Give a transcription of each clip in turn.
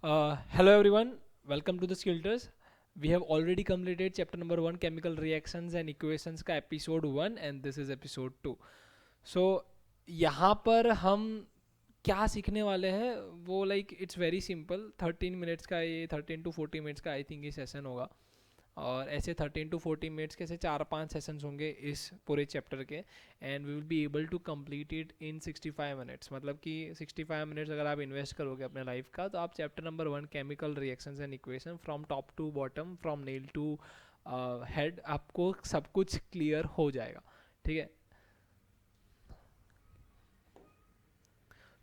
Hello everyone, welcome to the Skilters. We have already completed chapter number 1 chemical reactions and equations का episode 1 and this is episode 2. So यहाँ पर हम क्या सीखने वाले हैं वो like it's very simple 13 minutes का ये 13 to 14 मिनट्स का आई थिंक ये सेशन होगा और ऐसे 13 to 14 मिनट्स के ऐसे 4-5 सेशंस होंगे इस पूरे चैप्टर के end we will be able to complete it in 65 minutes मतलब कि 65 मिनट्स अगर आप इन्वेस्ट करोगे अपने लाइफ का तो आप chapter number 1 chemical reactions and equation from top to bottom from nail to head आपको सब कुछ क्लियर हो जाएगा. ठीक है.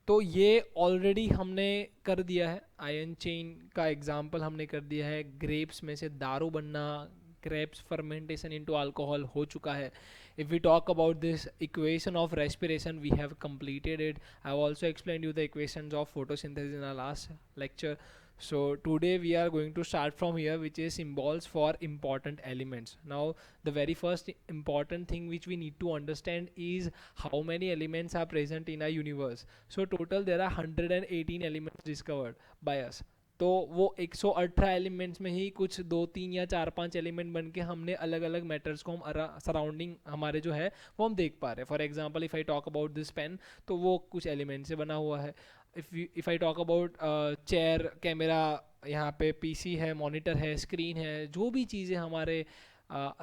तो ये ऑलरेडी हमने कर दिया है. आयन चेन का एग्जाम्पल हमने कर दिया है. ग्रेप्स में से दारू बनना, ग्रेप्स फर्मेंटेशन इनटू अल्कोहल हो चुका है. If we talk about this equation of respiration we have completed it. I have also explain you the equations of photosynthesis in our last lecture. So today we are going to start from here, which is symbols for important elements. Now the very first important thing which we need to understand is how many elements are present in our universe. So total there are 118 elements discovered by us. तो वो 118 elements में ही कुछ 2 3 या 4 5 element बन के हमने अलग अलग मैटर्स को हम सराउंडिंग हमारे जो है वो हम देख पा रहे हैं. For example if I talk about this pen तो वो कुछ एलिमेंट से बना हुआ है. If I talk about chair, camera, यहाँ पे पीसी है, मॉनिटर है, स्क्रीन है, जो भी चीज़ें हमारे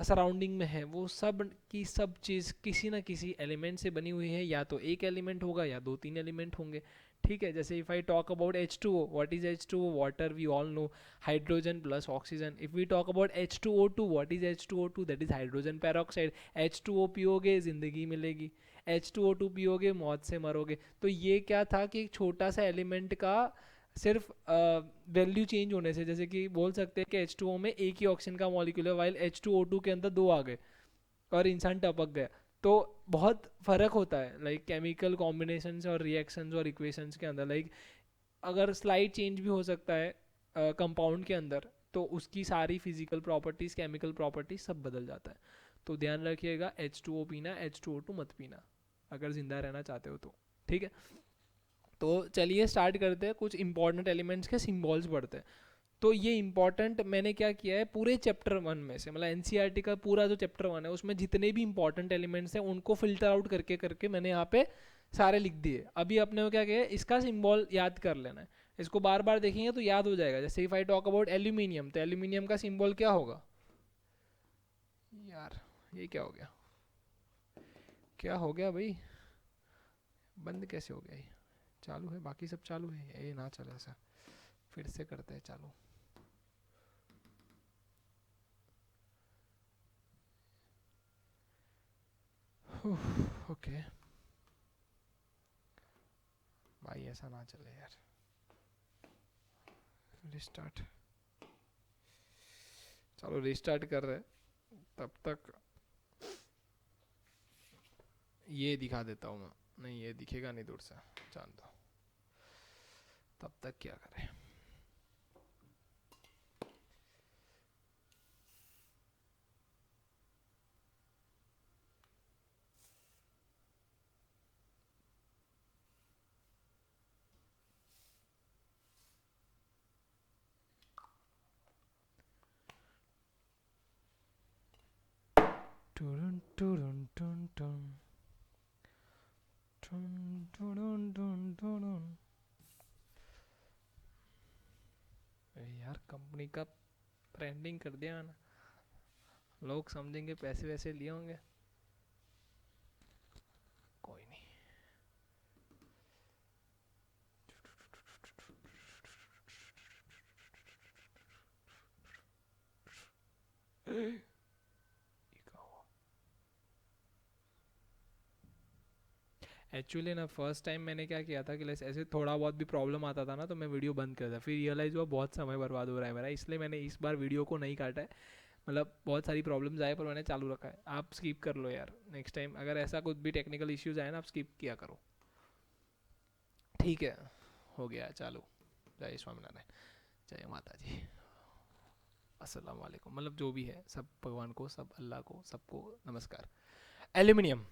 सराउंडिंग में है वो सब की सब चीज़ किसी ना किसी एलिमेंट से बनी हुई है. या तो एक एलिमेंट होगा या 2 3 एलिमेंट होंगे. ठीक है. जैसे if I talk about H2O, what is H2O? Water, we all know, hydrogen plus oxygen. If we talk about H2O2, what is H2O2? That is hydrogen peroxide. H2O पियोगे ज़िंदगी मिलेगी, H2O2 पियोगे मौत से मरोगे. तो ये क्या था कि एक छोटा सा एलिमेंट का सिर्फ वैल्यू चेंज होने से, जैसे कि बोल सकते हैं कि H2O में एक ही ऑक्सीजन का मॉलिक्यूल है वाइल H2O2 के अंदर दो आ गए और इंसान टपक गया. तो बहुत फ़र्क होता है लाइक केमिकल कॉम्बिनेशंस और रिएक्शंस और इक्वेशंस के अंदर. लाइक अगर स्लाइड चेंज भी हो सकता है कंपाउंड के अंदर तो उसकी सारी फिजिकल प्रॉपर्टीज़, केमिकल प्रॉपर्टीज सब बदल जाता है. तो ध्यान रखिएगा, H2O पीना, H2O2 मत पीना अगर ज़िंदा रहना चाहते हो तो. ठीक है. तो चलिए स्टार्ट करते हैं. कुछ इंपॉर्टेंट एलिमेंट्स के सिम्बॉल्स पढ़ते हैं. तो ये इंपॉर्टेंट मैंने क्या किया है, पूरे चैप्टर 1 में से मतलब एनसीईआरटी का पूरा जो चैप्टर 1 है उसमें जितने भी इंपॉर्टेंट एलिमेंट्स हैं उनको फिल्टर आउट करके करके मैंने यहाँ पे सारे लिख दिए. अभी अपने को क्या किया है, इसका सिंबल याद कर लेना है. इसको बार बार देखेंगे तो याद हो जाएगा. जैसे if I talk about aluminium तो एल्यूमिनियम का सिंबल क्या होगा यार? ये क्या हो गया, क्या हो गया भाई? बंद कैसे हो गया? ये चालू है, बाकी सब चालू है, ये ना चले ऐसा. फिर से करते हैं चालू. ओके भाई, ऐसा ना चले यार. रिस्टार्ट. चलो रिस्टार्ट कर रहे हैं. तब तक ये दिखा देता हूँ मैं. नहीं ये दिखेगा नहीं दूर से, जान दो. तब तक क्या करें. टुरुन टुरुन टुन टुन टुन टुरुन टुन टुरुन. यार कंपनी का ब्रांडिंग कर दिया ना, लोग समझेंगे पैसे वैसे लिए होंगे. कोई नहीं. एक्चुअली ना फर्स्ट टाइम मैंने क्या किया था कि ऐसे थोड़ा बहुत भी प्रॉब्लम आता था ना तो मैं वीडियो बंद कर था. फिर रियलाइज़ हुआ बहुत समय बर्बाद हो रहा है मेरा, इसलिए मैंने इस बार वीडियो को नहीं काटा है. मतलब बहुत सारी प्रॉब्लम्स आए पर मैंने चालू रखा है. आप स्किप कर लो यार नेक्स्ट टाइम, अगर ऐसा कुछ भी टेक्निकल इश्यूज आए ना आप स्किप किया करो. ठीक है. हो गया चालू. जय स्वामीनारायण, जय माता जी, अस्सलाम वालेकुम. मतलब जो भी है सब भगवान को, सब अल्लाह को, सबको नमस्कार. एल्यूमिनियम.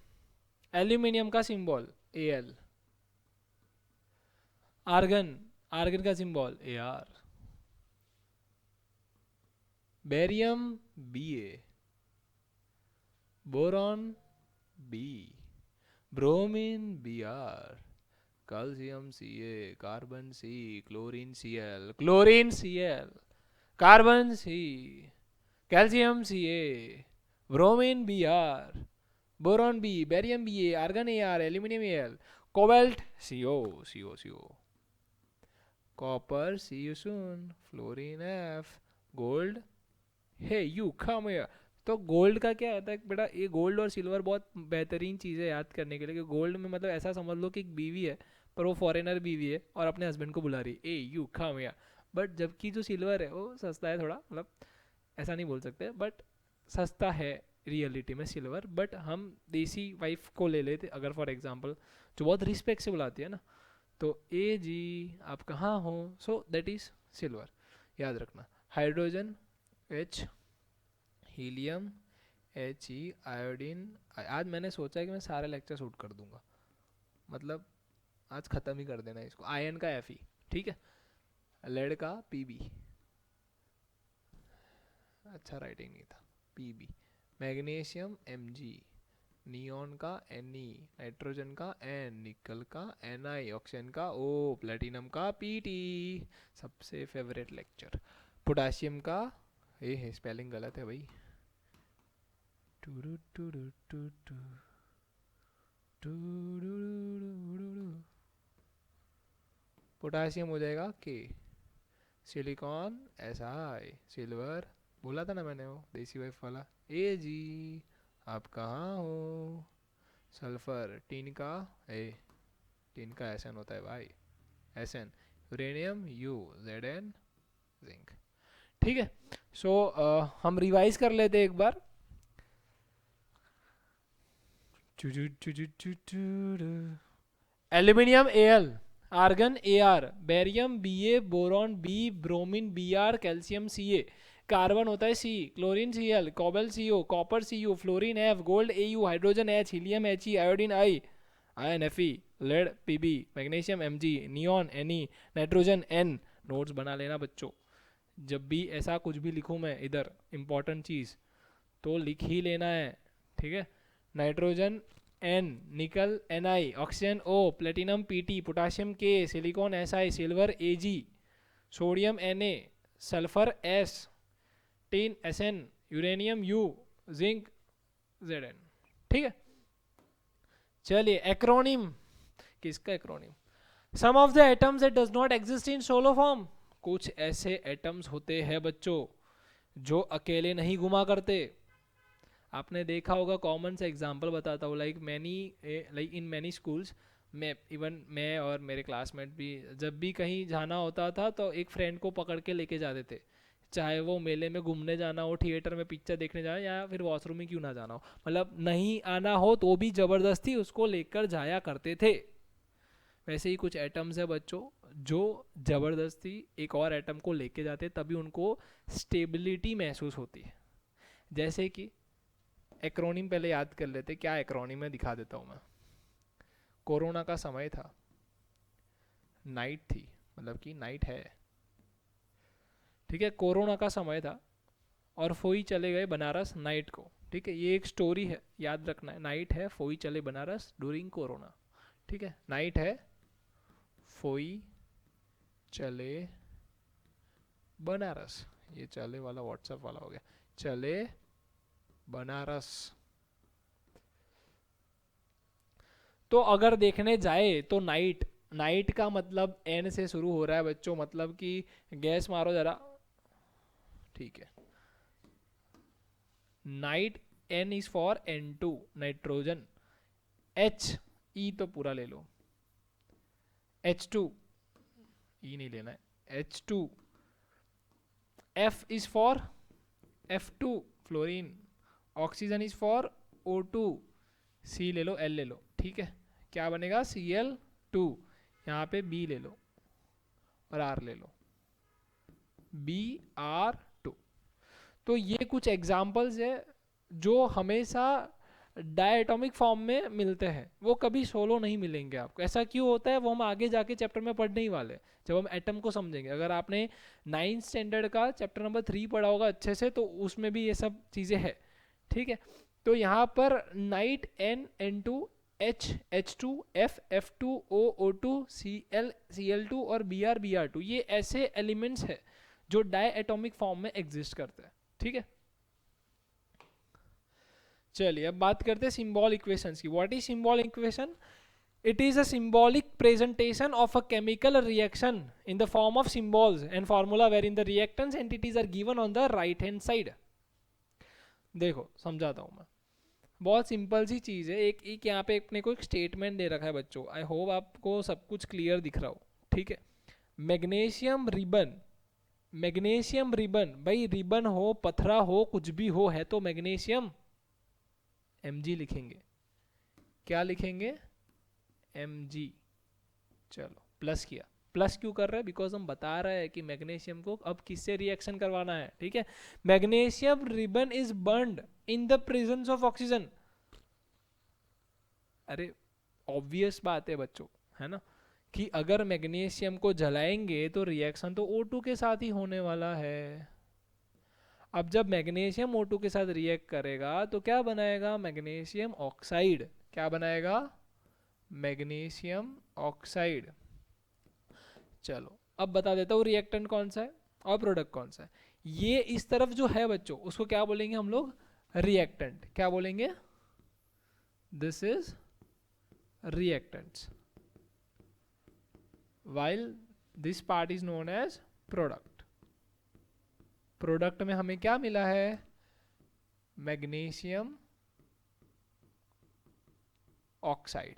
एल्यूमिनियम का सिंबल Al. आर्गन. आर्गन का symbol AR, barium BA, boron B, bromine BR, calcium CA, carbon C, chlorine Cl, carbon C, calcium CA, bromine BR, boron B, barium BA, argon AR, aluminium Al, cobalt CO, copper see you soon, fluorine F, gold hey you come here. तो gold का क्या होता है बेटा, ये gold और silver बहुत बेहतरीन चीज़ है याद करने के लिए कि गोल्ड में मतलब ऐसा समझ लो कि एक बीवी है पर वो फॉरेनर बीवी है और अपने हस्बैंड को बुला रही है, ए यू कम हियर। बट जबकि जो सिल्वर है वो सस्ता है थोड़ा, मतलब ऐसा नहीं बोल सकते बट सस्ता है रियलिटी में सिल्वर। बट हम देसी वाइफ को ले लेते अगर फॉर एग्जांपल, जो बहुत रिस्पेक्ट से बुलाती है ना, तो ए जी आप कहाँ हो, सो दैट इज सिल्वर, याद रखना। Hydrogen H, helium He, iodine. आज मैंने सोचा है कि मैं सारे लेक्चर शूट कर दूंगा, मतलब आज ख़त्म ही कर देना इसको। आयन का Fe, ठीक है। लेड का Pb, अच्छा राइटिंग नहीं था, Pb। मैग्नीशियम Mg, नियॉन का Ne, नाइट्रोजन का N, निकल का Ni, ऑक्सीजन का O, प्लेटिनम का Pt, सबसे फेवरेट लेक्चर। पोटाशियम का ये है, स्पेलिंग गलत है भाई, पोटाशियम हो जाएगा K, सिलिकॉन Si, सिल्वर बोला था ना मैंने वो देसी वाइफ वाला, ए जी आप कहाँ हो। सल्फर, टीन का ए, टीन का Sn होता है भाई, Sn। Uranium U, Zn, zinc. ठीक है, सो हम रिवाइज कर लेते एक बार। Aluminium Al, argon Ar, barium Ba, boron B, bromine Br, calcium Ca, carbon होता है C, chlorine Cl, cobalt CO, copper Cu, fluorine F, gold Au, hydrogen H, helium He, iodine I, iron Fe, lead Pb, magnesium Mg, neon Ne, nitrogen N। Notes बना लेना बच्चों, जब भी ऐसा कुछ भी लिखूं मैं इधर इंपॉर्टेंट चीज़ तो लिख ही लेना है, ठीक है। Nitrogen N, nickel Ni, oxygen O, platinum Pt, potassium K, silicon Si, silver Ag, sodium Na, sulphur S, tin Sn, uranium U, zinc Zn। ठीक है, चलिए एक्रोनिम, किसका acronym? Some of the atoms that does not exist in solo form, कुछ ऐसे atoms होते हैं बच्चों जो अकेले नहीं घुमा करते। आपने देखा होगा, कॉमन सा एग्जांपल बताता हूँ, लाइक इन मैनी स्कूल्स, मैं और मेरे क्लासमेट भी जब भी कहीं जाना होता था तो एक फ्रेंड को पकड़ के लेके जाते थे, चाहे वो मेले में घूमने जाना हो, थिएटर में पिक्चर देखने जाना, या फिर वॉशरूम में क्यों ना जाना हो, मतलब नहीं आना हो तो भी ज़बरदस्ती उसको लेकर जाया करते थे। वैसे ही कुछ एटम्स है बच्चों जो ज़बरदस्ती एक और एटम को लेके जाते तभी उनको स्टेबिलिटी महसूस होती है। जैसे कि एक्रोनिम पहले याद कर लेते, क्या एक्रोनिम है दिखा देता हूँ मैं। कोरोना का समय था, नाइट थी, मतलब कि नाइट है, ठीक है, कोरोना का समय था और फोई चले गए बनारस नाइट को, ठीक है, ये एक स्टोरी है, याद रखना है। नाइट है, फोई चले बनारस ड्यूरिंग कोरोना, ठीक है, नाइट है, फोई चले बनारस, ये चले वाला व्हाट्सएप वाला हो गया, चले बनारस। तो अगर देखने जाए तो नाइट, नाइट का मतलब एन से शुरू हो रहा है बच्चों, मतलब कि गैस मारो जरा, ठीक है, night, N is for N2 nitrogen, H ई तो पूरा ले लो, H2 ई नहीं लेना है, H2, F is for F2 fluorine, oxygen is for O2, C ले लो, L ले लो, ठीक है, क्या बनेगा Cl2, यहाँ पे B ले लो और R ले लो, Br2। तो ये कुछ एग्जाम्पल्स है जो हमेशा डायटोमिक फॉर्म में मिलते हैं, वो कभी सोलो नहीं मिलेंगे आपको। ऐसा क्यों होता है वो हम आगे जाके चैप्टर में पढ़ने ही वाले हैं, जब हम एटम को समझेंगे। अगर आपने 9th स्टैंडर्ड का चैप्टर नंबर 3 पढ़ा होगा अच्छे से, तो उसमें भी ये सब चीज़ें हैं, ठीक है। तो यहाँ पर night N H H2 F F2 O2 Cl और Br ये ऐसे एलिमेंट्स है जो डायटोमिक फॉर्म में एग्जिस्ट करते हैं, ठीक है। चलिए अब बात करते हैं सिंबल इक्वेशंस की। What is symbol equation? It is a symbolic presentation of a chemical reaction in the form of symbols and formula wherein the reactants entities are given on the right hand side. देखो समझाता हूँ मैं, बहुत simple सी चीज़ है। एक यहाँ पे अपने को एक स्टेटमेंट दे रखा है बच्चों, आई होप आपको सब कुछ क्लियर दिख रहा हो, ठीक है। मैग्नीशियम रिबन भाई, रिबन हो पथरा हो कुछ भी हो, है तो मैग्नीशियम, Mg लिखेंगे। क्या लिखेंगे? Mg। चलो प्लस किया, प्लस क्यों कर रहे हैं? बिकॉज हम बता रहे हैं कि मैग्नीशियम को अब किससे रिएक्शन करवाना है, ठीक है। Magnesium ribbon is burned in the presence of oxygen. अरे ऑब्वियस बात है बच्चों, है ना, कि अगर मैग्नीशियम को जलाएंगे तो रिएक्शन तो O2 के साथ ही होने वाला है। अब जब मैग्नीशियम O2 के साथ रिएक्ट करेगा तो क्या बनाएगा? Magnesium oxide. क्या बनाएगा? Magnesium oxide. चलो अब बता देता हूँ रिएक्टेंट कौन सा है और प्रोडक्ट कौन सा है। ये इस तरफ जो है बच्चों उसको क्या बोलेंगे हम लोग? रिएक्टेंट। क्या बोलेंगे? This is reactants, while this part is known as product. Product में हमें क्या मिला है? Magnesium oxide.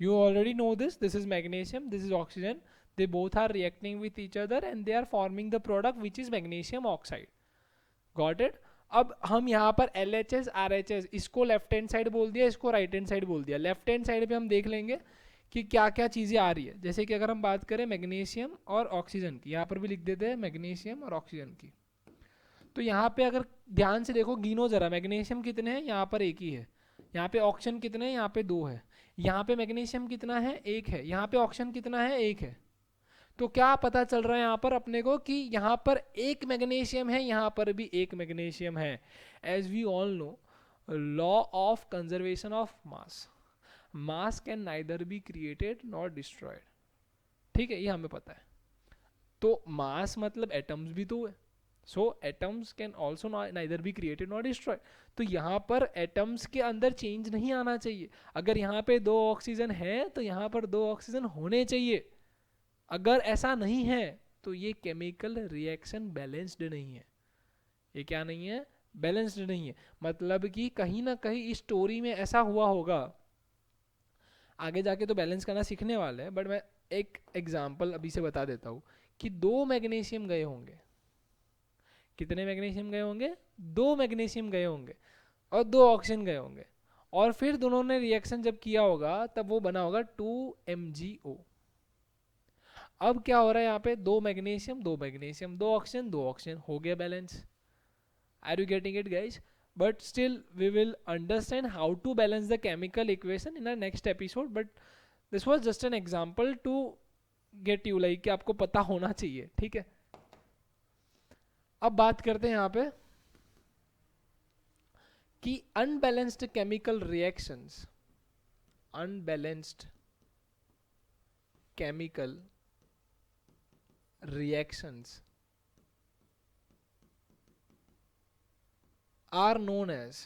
You already know this. This is magnesium, this is oxygen. They both are reacting with each other and they are forming the product which is magnesium oxide. Got it? अब हम यहाँ पर LHS RHS, इसको left hand side बोल दिया, इसको right hand side बोल दिया। लेफ्ट हैंड साइड पे हम देख लेंगे कि क्या क्या चीज़ें आ रही है। जैसे कि अगर हम बात करें मैग्नीशियम और ऑक्सीजन की, यहाँ पर भी लिख देते हैं मैग्नीशियम और ऑक्सीजन की। तो यहाँ पे अगर ध्यान से देखो, गिनो जरा, मैग्नीशियम कितने हैं? यहाँ पर एक ही है। यहाँ पे ऑक्सीजन कितने हैं? यहाँ पे 2 है। यहाँ पे मैग्नीशियम कितना है? 1 है। यहाँ पे ऑक्सीजन कितना है? 1 है। तो क्या पता चल रहा है यहाँ पर अपने को कि यहाँ पर एक मैग्नीशियम है, यहाँ पर भी एक मैग्नीशियम है। As we all know, law of conservation of mass, mass can neither be created nor destroyed, ठीक है, ये हमें पता है। तो मास मतलब एटम्स भी तो है, so atoms can also neither be created nor destroyed. तो यहाँ पर एटम्स के अंदर चेंज नहीं आना चाहिए। अगर यहाँ पे 2 ऑक्सीजन है तो यहाँ पर 2 ऑक्सीजन होने चाहिए। अगर ऐसा नहीं है तो ये केमिकल रिएक्शन बैलेंस्ड नहीं है। ये क्या नहीं है? बैलेंस्ड नहीं है। मतलब कि कहीं ना कहीं इस स्टोरी में ऐसा हुआ होगा, आगे जाके तो बैलेंस करना सीखने वाले हैं, बट मैं एक एग्जांपल अभी से बता देता हूँ कि 2 मैग्नीशियम गए होंगे। कितने मैग्नीशियम गए होंगे? 2 मैग्नीशियम गए होंगे और 2 ऑक्सीजन गए होंगे, और फिर दोनों ने रिएक्शन जब किया होगा तब वो बना होगा 2MgO। अब क्या हो रहा है यहाँ पे? 2 मैग्नीशियम 2 मैग्नीशियम 2 ऑक्सीजन 2 ऑक्सीजन, हो गया balance. Are you getting it guys? But still we will understand how to balance the chemical equation in our next episode, but this was just an example to get you, like कि आपको पता होना चाहिए, ठीक है। अब बात करते हैं यहाँ पे कि unbalanced chemical reactions, unbalanced chemical reactions are known as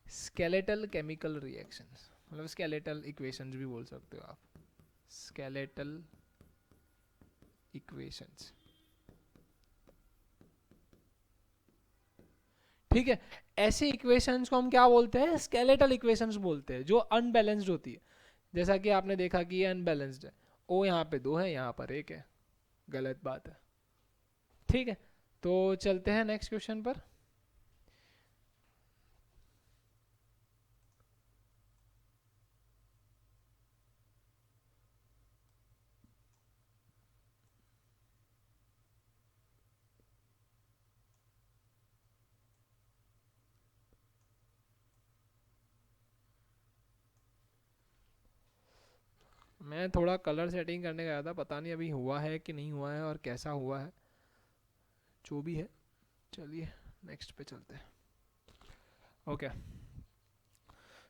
skeletal chemical reactions, मतलब skeletal equations भी बोल सकते हो आप, skeletal equations, ठीक है। ऐसे इक्वेशंस को हम क्या बोलते हैं? स्केलेटल इक्वेशंस बोलते हैं, जो अनबैलेंस्ड होती है। जैसा कि आपने देखा कि ये अनबैलेंस्ड है, ओ यहाँ पे 2 है, यहाँ पर 1 है, गलत बात है, ठीक है। तो चलते हैं नेक्स्ट क्वेश्चन पर। मैं थोड़ा कलर सेटिंग करने गया था, पता नहीं अभी हुआ है कि नहीं हुआ है और कैसा हुआ है, जो भी है। चलिए नेक्स्ट पे चलते हैं। Okay,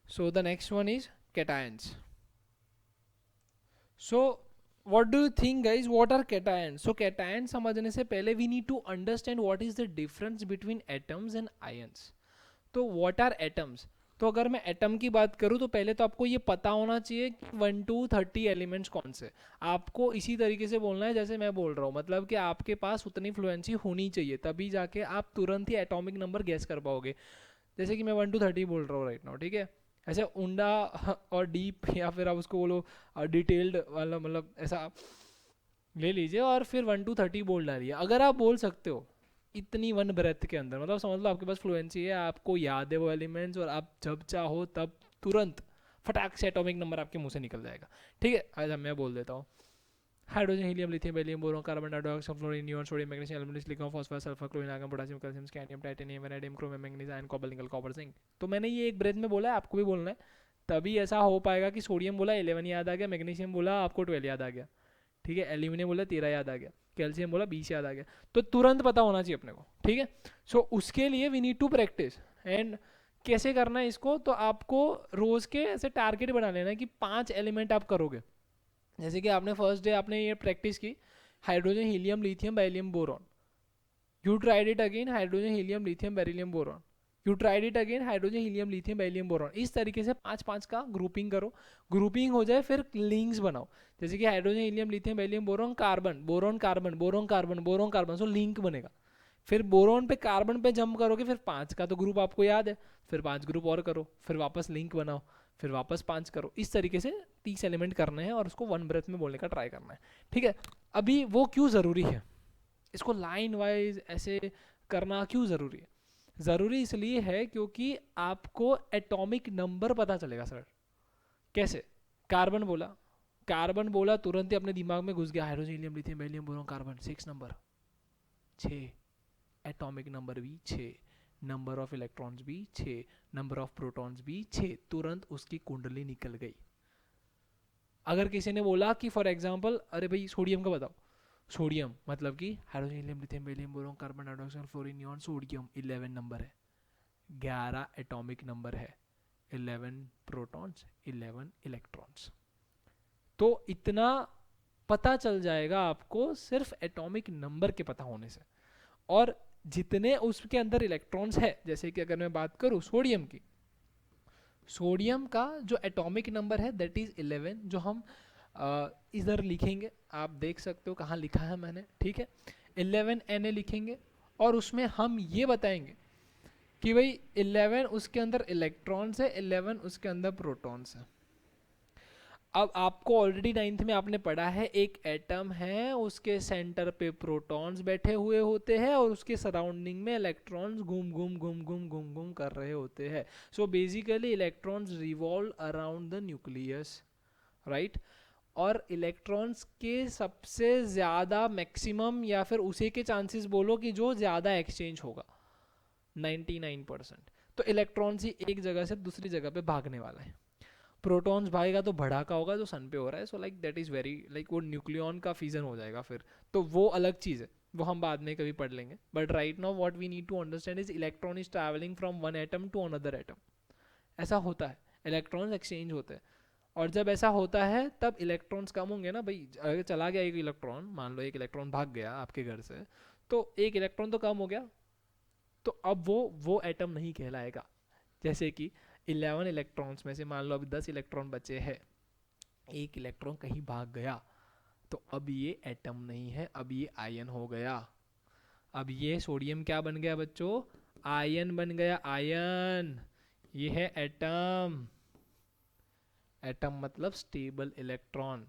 so the next one is cations. So what do you think guys, what are cations? So cations समझने से पहले we need to understand what is the difference between atoms and ions. तो what are atoms? तो अगर मैं atom की बात करूं तो पहले तो आपको ये पता होना चाहिए कि 1 to 30 एलिमेंट्स कौन से। आपको इसी तरीके से बोलना है जैसे मैं बोल रहा हूँ, मतलब कि आपके पास उतनी फ्लुएंसी होनी चाहिए, तभी जाके आप तुरंत ही एटॉमिक नंबर गेस कर पाओगे। जैसे कि मैं 1 to 30 बोल रहा हूँ राइट नाउ, ठीक है। ऐसे उंडा और डीप या फिर आप उसको बोलो डिटेल्ड वाला, मतलब ऐसा ले लीजिए और फिर 1 to 30 बोल डालिए। अगर आप बोल सकते हो इतनी वन ब्रेथ के अंदर, मतलब समझ लो आपके पास फ्लुएंसी है, आपको याद है वो एलिमेंट्स, और आप जब चाहो तब तुरंत फटाक से एटॉमिक नंबर आपके मुंह से निकल जाएगा, ठीक है। अच्छा मैं बोल देता हूँ, hydrogen, helium, lithium, beryllium, boron, carbon dioxide, fluorine, neon, sodium, magnesium, aluminium, silicon, phosphorus, sulphur, chlorine, argon, potassium, calcium, scandium, titanium, vanadium, chromium, manganese, iron, copper, nickel, copper, zinc. तो मैंने ये एक ब्रेथ में बोला है, आपको भी बोलना है, तभी ऐसा हो पाएगा कि सोडियम बोला 11 याद आ गया, मैग्नीशियम बोला आपको 12 याद आ गया, ठीक है, एल्यूमिनियम बोला 13 याद आ गया, कैल्शियम बोला 20 याद आ गया। तो तुरंत पता होना चाहिए अपने को, ठीक है। सो उसके लिए we need to practice. And कैसे करना है इसको, तो आपको रोज के ऐसे टारगेट बना लेना है कि 5 एलिमेंट आप करोगे। जैसे कि आपने फर्स्ट डे आपने ये प्रैक्टिस की, hydrogen, helium, lithium, beryllium, boron. You tried it again, hydrogen, helium, lithium, beryllium, boron. You tried it again, hydrogen, helium, lithium, beryllium, boron. इस तरीके से 5 5 का ग्रुपिंग करो। ग्रुपिंग हो जाए फिर लिंक्स बनाओ, जैसे कि hydrogen, helium, lithium, beryllium, boron, carbon, boron, carbon, boron, carbon, boron, carbon, so link बनेगा। फिर बोरॉन पे कार्बन पे जंप करोगे, फिर 5 का तो ग्रुप आपको याद है, फिर 5 ग्रुप और करो, फिर वापस लिंक बनाओ, फिर वापस 5 करो। इस तरीके से 30 एलिमेंट करने हैं और उसको वन ब्रेथ में बोलने का ट्राई करना है, ठीक है। अभी वो क्यों ज़रूरी है, इसको लाइन वाइज ऐसे करना क्यों ज़रूरी है? ज़रूरी इसलिए है क्योंकि आपको एटॉमिक नंबर पता चलेगा सर। कैसे? कार्बन बोला, कार्बन बोला तुरंत ही अपने दिमाग में घुस गया, hydrogen, helium, lithium, beryllium, boron, carbon, 6 number, 6 atomic number भी 6, नंबर ऑफ इलेक्ट्रॉन्स भी 6, नंबर ऑफ प्रोटॉन्स भी 6, तुरंत उसकी कुंडली निकल गई। अगर किसी ने बोला कि फॉर एग्जांपल अरे भाई सोडियम का बताओ, सोडियम मतलब कि hydrogen, helium, lithium, beryllium, boron, carbon dioxide, fluorine, neon, sodium 11 number है, 11 एटॉमिक नंबर है, 11 प्रोटॉन्स, 11 इलेक्ट्रॉन्स। तो इतना पता चल जाएगा आपको सिर्फ एटॉमिक नंबर के पता होने से। और जितने उसके अंदर इलेक्ट्रॉन्स है, जैसे कि अगर मैं बात करूं सोडियम की, सोडियम का जो एटॉमिक नंबर है दैट इज 11, जो हम इधर लिखेंगे, आप देख सकते हो कहाँ लिखा है मैंने, ठीक है। 11 Na लिखेंगे और उसमें हम ये बताएंगे कि भाई 11 उसके अंदर इलेक्ट्रॉन्स है, 11 उसके अंदर प्रोटॉन्स है। अब आपको ऑलरेडी 9th में आपने पढ़ा है, एक एटम है उसके सेंटर पे प्रोटॉन्स बैठे हुए होते हैं और उसके सराउंडिंग में इलेक्ट्रॉन्स घूम घूम घूम घूम घूम घूम कर रहे होते हैं। So basically electrons revolve around the nucleus, right. और इलेक्ट्रॉन्स के सबसे ज़्यादा मैक्सिमम या फिर उसी के चांसेस बोलो कि जो ज़्यादा एक्सचेंज होगा 99%। तो इलेक्ट्रॉन्स ही एक जगह से दूसरी जगह पे भागने वाला है। प्रोटॉन्स भागेगा तो भड़ाका होगा जो सन पे हो रहा है, so like that is very like वो न्यूक्लियन का फिजन हो जाएगा फिर, तो वो अलग चीज़ है, वो हम बाद में कभी पढ़ लेंगे। But right now what we need to understand is electron is travelling from one atom to another atom. ऐसा होता है, इलेक्ट्रॉन्स एक्सचेंज होते हैं। और जब ऐसा होता है तब इलेक्ट्रॉन्स कम होंगे ना भाई, अगर चला गया एक इलेक्ट्रॉन, मान लो एक इलेक्ट्रॉन भाग गया आपके घर से, तो एक इलेक्ट्रॉन तो कम हो गया, तो अब वो एटम नहीं कहलाएगा। जैसे कि 11 इलेक्ट्रॉन्स में से मान लो अभी 10 इलेक्ट्रॉन बचे हैं, एक इलेक्ट्रॉन कहीं भाग गया, तो अब ये एटम नहीं है, अब ये आयन हो गया। अब ये सोडियम क्या बन गया बच्चों? आयन बन गया, आयन। ये है एटम। एटम मतलब स्टेबल इलेक्ट्रॉन।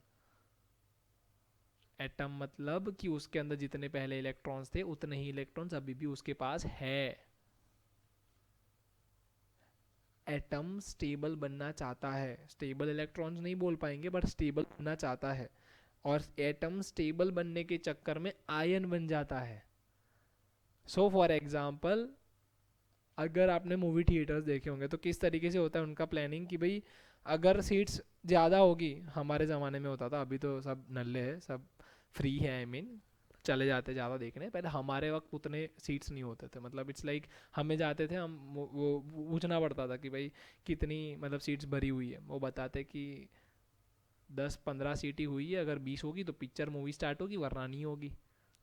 एटम मतलब कि उसके अंदर जितने पहले इलेक्ट्रॉन्स थे उतने ही इलेक्ट्रॉन्स अभी भी उसके पास है। एटम स्टेबल बनना चाहता है, स्टेबल इलेक्ट्रॉन्स नहीं बोल पाएंगे बट स्टेबल बनना चाहता है, और एटम स्टेबल बनने के चक्कर में आयन बन जाता है। सो फॉर एग्जांपल अगर आपने मूवी थिएटर्स देखे होंगे तो किस तरीके से होता है उनका प्लानिंग कि भाई अगर सीट्स ज़्यादा होगी, हमारे ज़माने में होता था, अभी तो सब नल्ले हैं, सब फ्री है, आई मीन चले जाते ज़्यादा देखने, पहले हमारे वक्त उतने सीट्स नहीं होते थे, मतलब इट्स लाइक हमें जाते थे, हम वो पूछना पड़ता था कि भाई कितनी मतलब सीट्स भरी हुई है, वो बताते कि 10-15 सीट ही हुई है, अगर 20 होगी तो पिक्चर मूवी स्टार्ट होगी वरना नहीं होगी।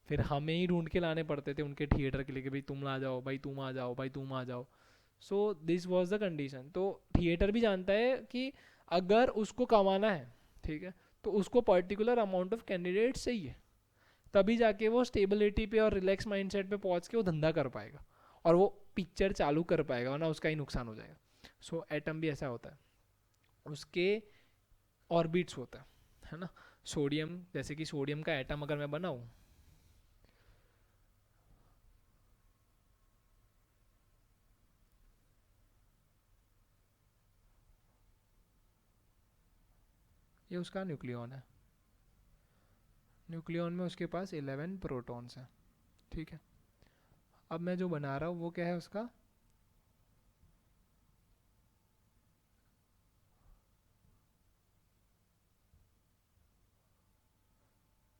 फिर हमें ही ढूंढ के लाने पड़ते थे उनके थिएटर के लिए कि भाई तुम आ जाओ, भाई तुम आ जाओ, भाई तुम आ जाओ। So this was the condition. तो थिएटर भी जानता है कि अगर उसको कमाना है, ठीक है, तो उसको पर्टिकुलर अमाउंट ऑफ कैंडिडेट्स चाहिए, तभी जाके वो स्टेबिलिटी पे और रिलैक्स माइंडसेट पे पहुंच के वो धंधा कर पाएगा और वो पिक्चर चालू कर पाएगा, वरना उसका ही नुकसान हो जाएगा। सो एटम भी ऐसा होता है, उसके ऑर्बिट्स होता है ना। सोडियम, जैसे कि सोडियम का एटम अगर मैं बनाऊं, ये उसका न्यूक्लियन है, न्यूक्लियन में उसके पास 11 प्रोटॉन्स हैं, ठीक है। अब मैं जो बना रहा हूँ वो क्या है, उसका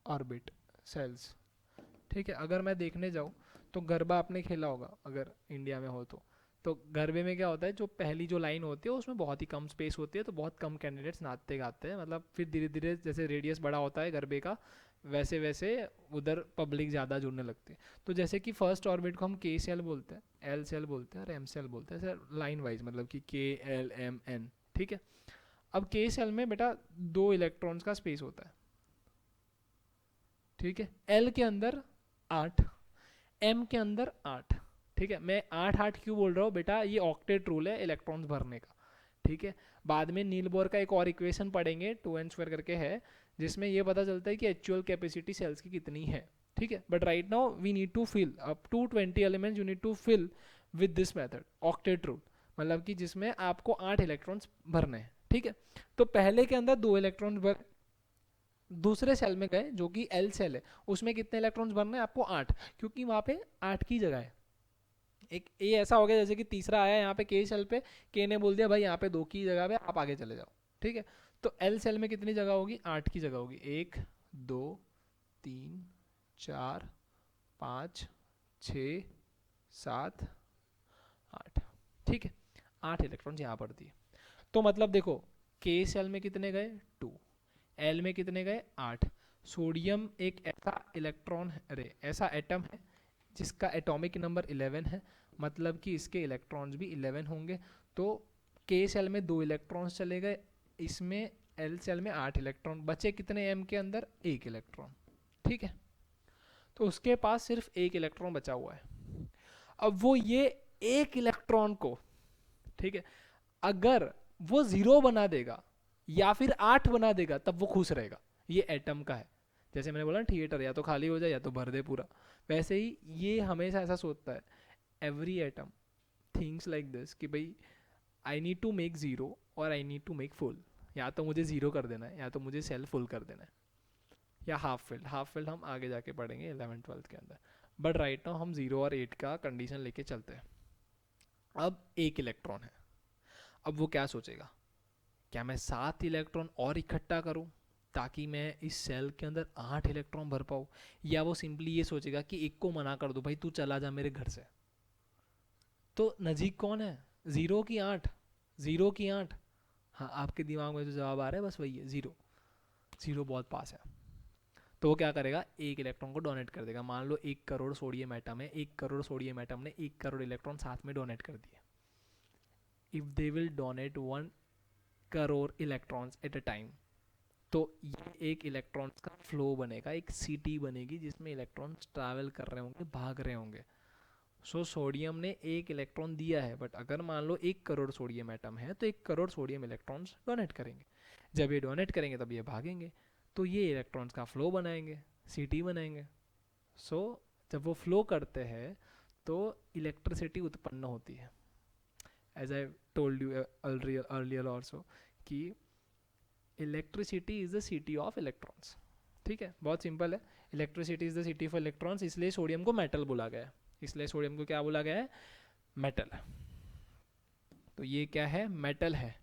ऑर्बिट सेल्स, ठीक है। अगर मैं देखने जाऊँ तो गरबा आपने खेला होगा अगर इंडिया में हो तो गरबे में क्या होता है, जो पहली जो लाइन होती है उसमें बहुत ही कम स्पेस होती है, तो बहुत कम कैंडिडेट्स नाचते गाते हैं, मतलब फिर धीरे धीरे जैसे रेडियस बड़ा होता है गरबे का, वैसे वैसे उधर पब्लिक ज़्यादा जुड़ने लगती है। तो जैसे कि फर्स्ट ऑर्बिट को हम के सेल बोलते हैं, एल सेल बोलते हैं और एम सेल बोलते हैं, ऐसे लाइन वाइज, मतलब कि के एल एम एन, ठीक है। अब के सेल में बेटा 2 इलेक्ट्रॉन्स का स्पेस होता है, ठीक है। एल के अंदर 8, एम के अंदर 8, ठीक है। मैं 8-8 क्यों बोल रहा हूँ बेटा, ये ऑक्टेट रूल है इलेक्ट्रॉन्स भरने का, ठीक है। बाद में नील बोर का एक और इक्वेशन पढ़ेंगे 2n² करके है, जिसमें ये पता चलता है कि एक्चुअल कैपेसिटी सेल्स की कितनी है, ठीक है। But right now we need to fill up to 20 elements, you need to fill with this method octet rule, मतलब कि जिसमें आपको 8 इलेक्ट्रॉन्स भरने हैं, ठीक है। तो पहले के अंदर 2 इलेक्ट्रॉन्स भर, दूसरे सेल में गए जो कि एल सेल है, उसमें कितने इलेक्ट्रॉन्स भरने हैं आपको 8, क्योंकि वहाँ पे 8 की जगह है। एक ए ऐसा हो गया जैसे कि तीसरा आया यहाँ पे के सेल पे, के ने बोल दिया भाई यहाँ पे 2 की जगह पे आप आगे चले जाओ, ठीक है। तो एल सेल में कितनी जगह होगी, 8 की जगह होगी, 1 2 3 4 5 6 7 8, ठीक है। 8 इलेक्ट्रॉन्स यहाँ पर दिए। तो मतलब देखो के सेल में कितने गए 2, एल में कितने गए 8। सोडियम एक ऐसा इलेक्ट्रॉन है, अरे ऐसा एटम है जिसका एटॉमिक नंबर 11 है, मतलब कि इसके इलेक्ट्रॉन्स भी 11 होंगे। तो के सेल में 2 इलेक्ट्रॉन्स चले गए, इसमें एल सेल में 8 इलेक्ट्रॉन बचे, कितने एम के अंदर 1 इलेक्ट्रॉन, ठीक है। तो उसके पास सिर्फ 1 इलेक्ट्रॉन बचा हुआ है। अब वो ये 1 इलेक्ट्रॉन को, ठीक है, अगर वो 0 बना देगा या फिर 8 बना देगा तब वो खुश रहेगा। ये एटम का है, जैसे मैंने बोला थिएटर या तो खाली हो जाए या तो भर दे पूरा, वैसे ही ये हमेशा ऐसा सोचता है, every atom things like this कि भाई I need to make zero और I need to make full, या तो मुझे ज़ीरो कर देना है या तो मुझे सेल फुल कर देना है, या हाफ फिल्ड। हाफ फिल्ड हम आगे जाके पढ़ेंगे 11th-12th के अंदर, बट राइट नाउ हम 0 और 8 का कंडीशन लेके चलते हैं। अब 1 इलेक्ट्रॉन है, अब वो क्या सोचेगा, क्या मैं 7 इलेक्ट्रॉन और इकट्ठा करूं ताकि मैं इस सेल के अंदर 8 इलेक्ट्रॉन भर पाऊँ, या वो सिंपली ये सोचेगा कि एक को मना कर दो, भाई तू चला जा मेरे घर से। तो नजीक कौन है, 0 की 8, 0 की 8, हाँ आपके दिमाग में जो जवाब आ रहा है बस वही है, 0, 0 बहुत पास है। तो वो क्या करेगा, 1 इलेक्ट्रॉन को डोनेट कर देगा। मान लो 1 करोड़ सोडियम एटम है, 1 करोड़ सोडियम एटम ने 1 करोड़ इलेक्ट्रॉन साथ में डोनेट कर दिए। If they will donate 1 crore electrons at a time, तो ये एक इलेक्ट्रॉन्स का फ्लो बनेगा, एक सिटी बनेगी जिसमें इलेक्ट्रॉन्स ट्रैवल कर रहे होंगे, भाग रहे होंगे। सो सोडियम ने 1 इलेक्ट्रॉन दिया है, बट अगर मान लो 1 करोड़ सोडियम एटम है तो 1 करोड़ सोडियम इलेक्ट्रॉन्स डोनेट करेंगे। जब ये डोनेट करेंगे तब ये भागेंगे, तो ये इलेक्ट्रॉन्स का फ्लो बनाएंगे, सिटी बनाएंगे। सो जब वो फ्लो करते हैं तो इलेक्ट्रिसिटी उत्पन्न होती है, as I told you earlier also कि electricity is the city of electrons, ठीक है, बहुत सिंपल है। Electricity is the city of electrons, इसलिए सोडियम को मेटल बोला गया है, इसलिए सोडियम को क्या बोला गया है, मेटल। तो ये क्या है, मेटल है,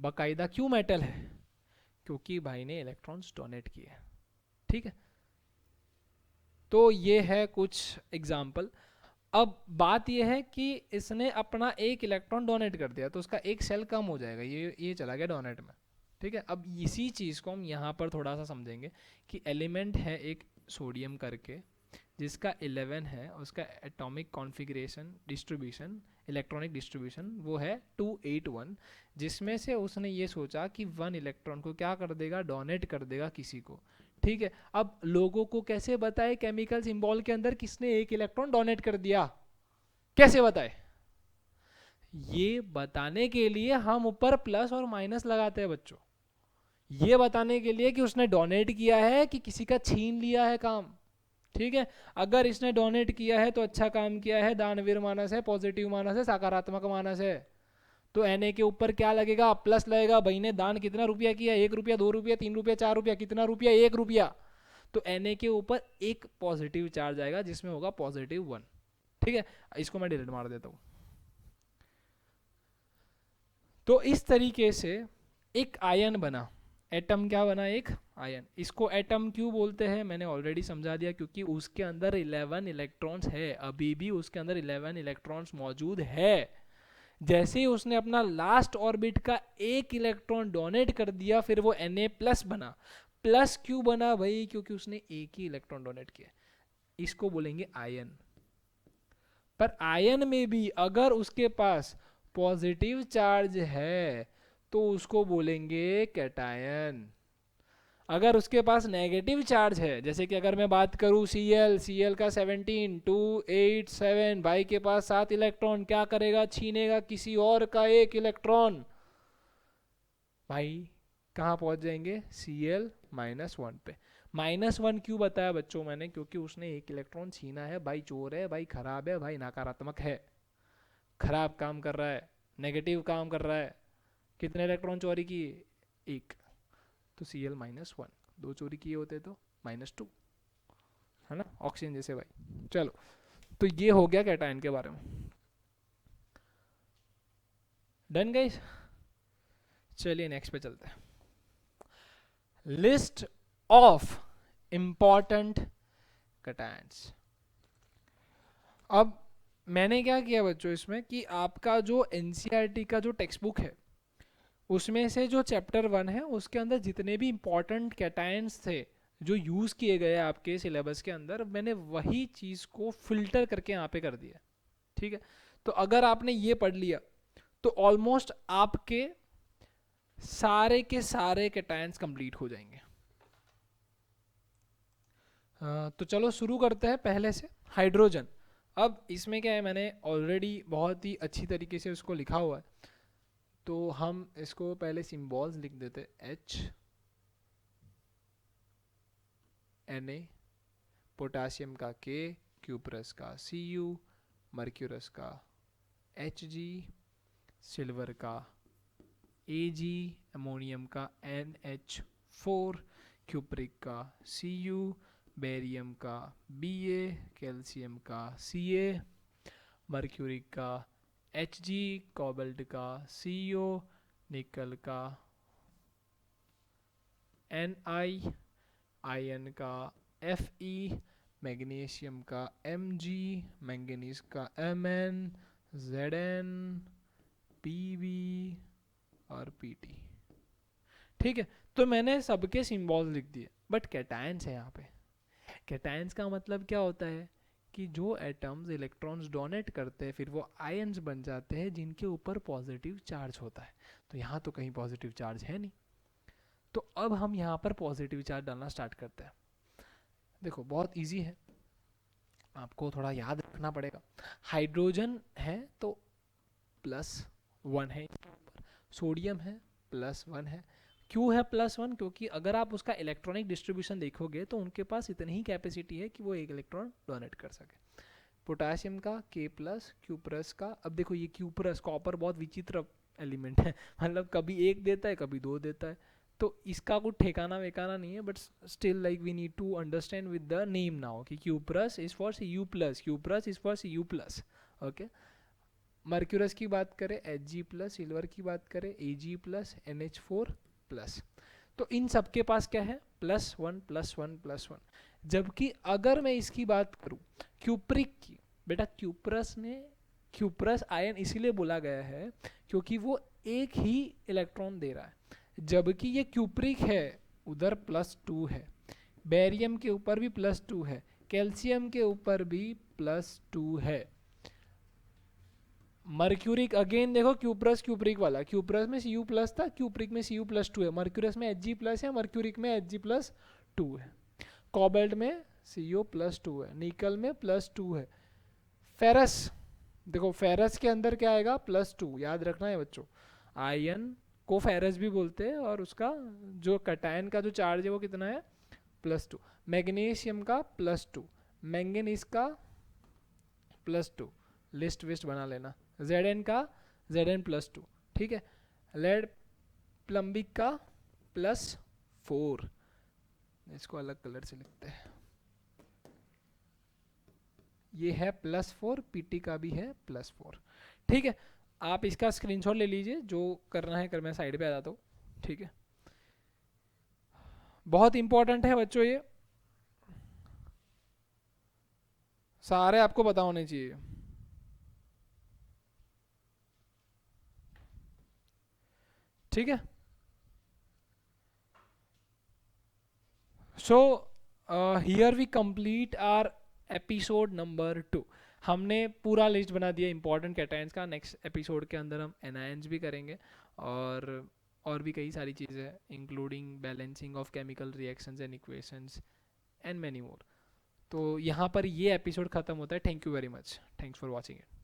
बाकायदा क्यों मेटल है? क्योंकि भाई ने इलेक्ट्रॉन्स डोनेट किए। ठीक है, तो ये है कुछ एग्जाम्पल। अब बात ये है कि इसने अपना एक इलेक्ट्रॉन डोनेट कर दिया तो उसका एक सेल कम हो जाएगा, ये चला गया डोनेट में। ठीक है, अब इसी चीज़ को हम यहाँ पर थोड़ा सा समझेंगे कि एलिमेंट है एक सोडियम करके जिसका 11 है, उसका atomic configuration distribution electronic distribution वो है 281, जिसमें से उसने ये सोचा कि 1 इलेक्ट्रॉन को क्या कर देगा, डोनेट कर देगा किसी को। ठीक है, अब लोगों को कैसे बताए केमिकल सिंबल के अंदर किसने एक इलेक्ट्रॉन डोनेट कर दिया, कैसे बताए? ये बताने के लिए हम ऊपर प्लस और माइनस लगाते हैं बच्चों, ये बताने के लिए कि उसने डोनेट किया है कि किसी का छीन लिया है काम। ठीक है, अगर इसने डोनेट किया है तो अच्छा काम किया है, दानवीर मानस है, पॉजिटिव मानस है, सकारात्मक मानस है। तो Na के ऊपर क्या लगेगा, प्लस लगेगा। भाई ने दान कितना रुपया किया, 1 रुपया, 2 रुपया, 3 रुपया, 4 रुपया, कितना रुपया, 1 रुपया। तो Na के ऊपर एक पॉजिटिव चार्ज आएगा जिसमें होगा +1। ठीक है, इसको मैं डिलीट मार देता हूँ। तो इस तरीके से एक आयन बना, एटम क्या बना, एक आयन। इसको एटम क्यों बोलते हैं मैंने ऑलरेडी समझा दिया, क्योंकि उसके अंदर 11 इलेक्ट्रॉन्स है, अभी भी उसके अंदर 11 इलेक्ट्रॉन्स मौजूद है। जैसे ही उसने अपना लास्ट ऑर्बिट का एक इलेक्ट्रॉन डोनेट कर दिया फिर वो Na+ बना। प्लस क्यों बना भाई, क्योंकि उसने एक ही इलेक्ट्रॉन डोनेट किया। इसको बोलेंगे आयन। पर आयन में भी अगर उसके पास पॉजिटिव चार्ज है तो उसको बोलेंगे कैटायन। अगर उसके पास नेगेटिव चार्ज है, जैसे कि अगर मैं बात करूं Cl का 17 287, भाई के पास 7 इलेक्ट्रॉन, क्या करेगा, छीनेगा किसी और का एक इलेक्ट्रॉन। भाई कहाँ पहुंच जाएंगे, Cl-1 पे। -1 क्यों बताया बच्चों मैंने, क्योंकि उसने एक इलेक्ट्रॉन छीना है। भाई चोर है, भाई खराब है, भाई नकारात्मक है, खराब काम कर रहा है, नेगेटिव काम कर रहा है। कितने इलेक्ट्रॉन चोरी किए, एक। तो Cl-1, 2 चोरी किए होते तो -2, है ना, ऑक्सीजन जैसे। भाई चलो, तो ये हो गया कैटायन के बारे में। डन गाइस, चलिए नेक्स्ट पे चलते हैं। List of important cations. अब मैंने क्या किया बच्चों इसमें कि आपका जो एनसीईआरटी का जो टेक्स्ट बुक है उसमें से जो चैप्टर 1 है उसके अंदर जितने भी इंपॉर्टेंट कैटायंस थे जो यूज़ किए गए आपके सिलेबस के अंदर, मैंने वही चीज़ को फिल्टर करके यहाँ पे कर दिया। ठीक है, तो अगर आपने ये पढ़ लिया तो ऑलमोस्ट आपके सारे के सारे कैटायंस कंप्लीट हो जाएंगे। तो चलो शुरू करते हैं पहले से, हाइड्रोजन। अब इसमें क्या है, मैंने ऑलरेडी बहुत ही अच्छी तरीके से उसको लिखा हुआ है, तो हम इसको पहले सिंबल्स लिख देते, Na, पोटासियम का K, क्यूप्रस का Cu, मर्क्यूरस का Hg, सिल्वर का Ag, अमोनियम का NH4, क्यूप्रिक का Cu, बेरियम का Ba, कैल्शियम का Ca, मर्क्यूरी का Hg, कोबाल्ट का Co, निकल का Ni, आयन का Fe, मैग्नीशियम का Mg, मैंगनीज का Mn, Zn, Pb और Pt। ठीक है, तो मैंने सबके सिंबल्स लिख दिए, बट कैटायंस है यहाँ पे। कैटायंस का मतलब क्या होता है कि जो एटम्स इलेक्ट्रॉन्स डोनेट करते हैं फिर वो आयंस बन जाते हैं जिनके ऊपर पॉजिटिव चार्ज होता है। तो यहाँ तो कहीं पॉजिटिव चार्ज है नहीं, तो अब हम यहाँ पर पॉजिटिव चार्ज डालना स्टार्ट करते हैं। देखो बहुत इजी है, आपको थोड़ा याद रखना पड़ेगा। हाइड्रोजन है तो +1 है, सोडियम है +1 है। क्यों है +1, क्योंकि अगर आप उसका इलेक्ट्रॉनिक डिस्ट्रीब्यूशन देखोगे तो उनके पास इतनी ही कैपेसिटी है कि वो एक इलेक्ट्रॉन डोनेट कर सके। पोटासियम का K+, क्यूप्रस का, अब देखो ये क्यूप्रस कॉपर बहुत विचित्र एलिमेंट है, मतलब कभी 1 देता है कभी 2 देता है, तो इसका कुछ ठिकाना वेकाना नहीं है, but still like we need to understand with the name now कि cuprous is for Cu+, cuprous is for Cu+, okay. Mercurous की बात करें Hg प्लस, सिल्वर की बात करें Ag प्लस, NH4 प्लस। तो इन सब के पास क्या है, +1 +1 +1। जबकि अगर मैं इसकी बात करूं क्यूप्रिक की, बेटा क्यूप्रस आयन इसीलिए बोला गया है क्योंकि वो एक ही इलेक्ट्रॉन दे रहा है, जबकि ये क्यूप्रिक है उधर +2 है, बेरियम के ऊपर भी +2 है, कैल्शियम के ऊपर भी +2 है। मर्क्यूरिक अगेन देखो, क्यूप्रिक वाला, क्यूप्रस में Cu प्लस था, क्यूप्रिक में Cu+2 है, मर्क्यूरस में Hg प्लस है, मर्क्यूरिक में Hg+2 है, कोबाल्ट में Co+2 है, निकल में +2 है। फेरस देखो, फेरस के अंदर क्या आएगा, +2, याद रखना है बच्चों। आयन को फेरस भी बोलते हैं और उसका जो कटायन का जो चार्ज है वो कितना है, +2। मैग्नीशियम का +2, मैंगनीज का +2, लिस्ट विस्ट बना लेना। Zn का Zn+2, ठीक है। लेड प्लम्बिक का +4, इसको अलग कलर से लिखते हैं, ये है +4, पीटी का भी है +4, ठीक है। आप इसका स्क्रीनशॉट ले लीजिए, जो करना है कर, मैं साइड पे आ जाता हूँ, ठीक है। बहुत इंपॉर्टेंट है बच्चों, ये सारे आपको पता होने चाहिए। ठीक है। So here we complete our episode number 2। हमने पूरा लिस्ट बना दिया इंपॉर्टेंट कैटायंस का। नेक्स्ट एपिसोड के अंदर हम एनायंस भी करेंगे और भी कई सारी चीज़ें, including balancing of chemical reactions and equations and many more. तो यहाँ पर ये एपिसोड ख़त्म होता है। Thank you very much, thanks for watching it.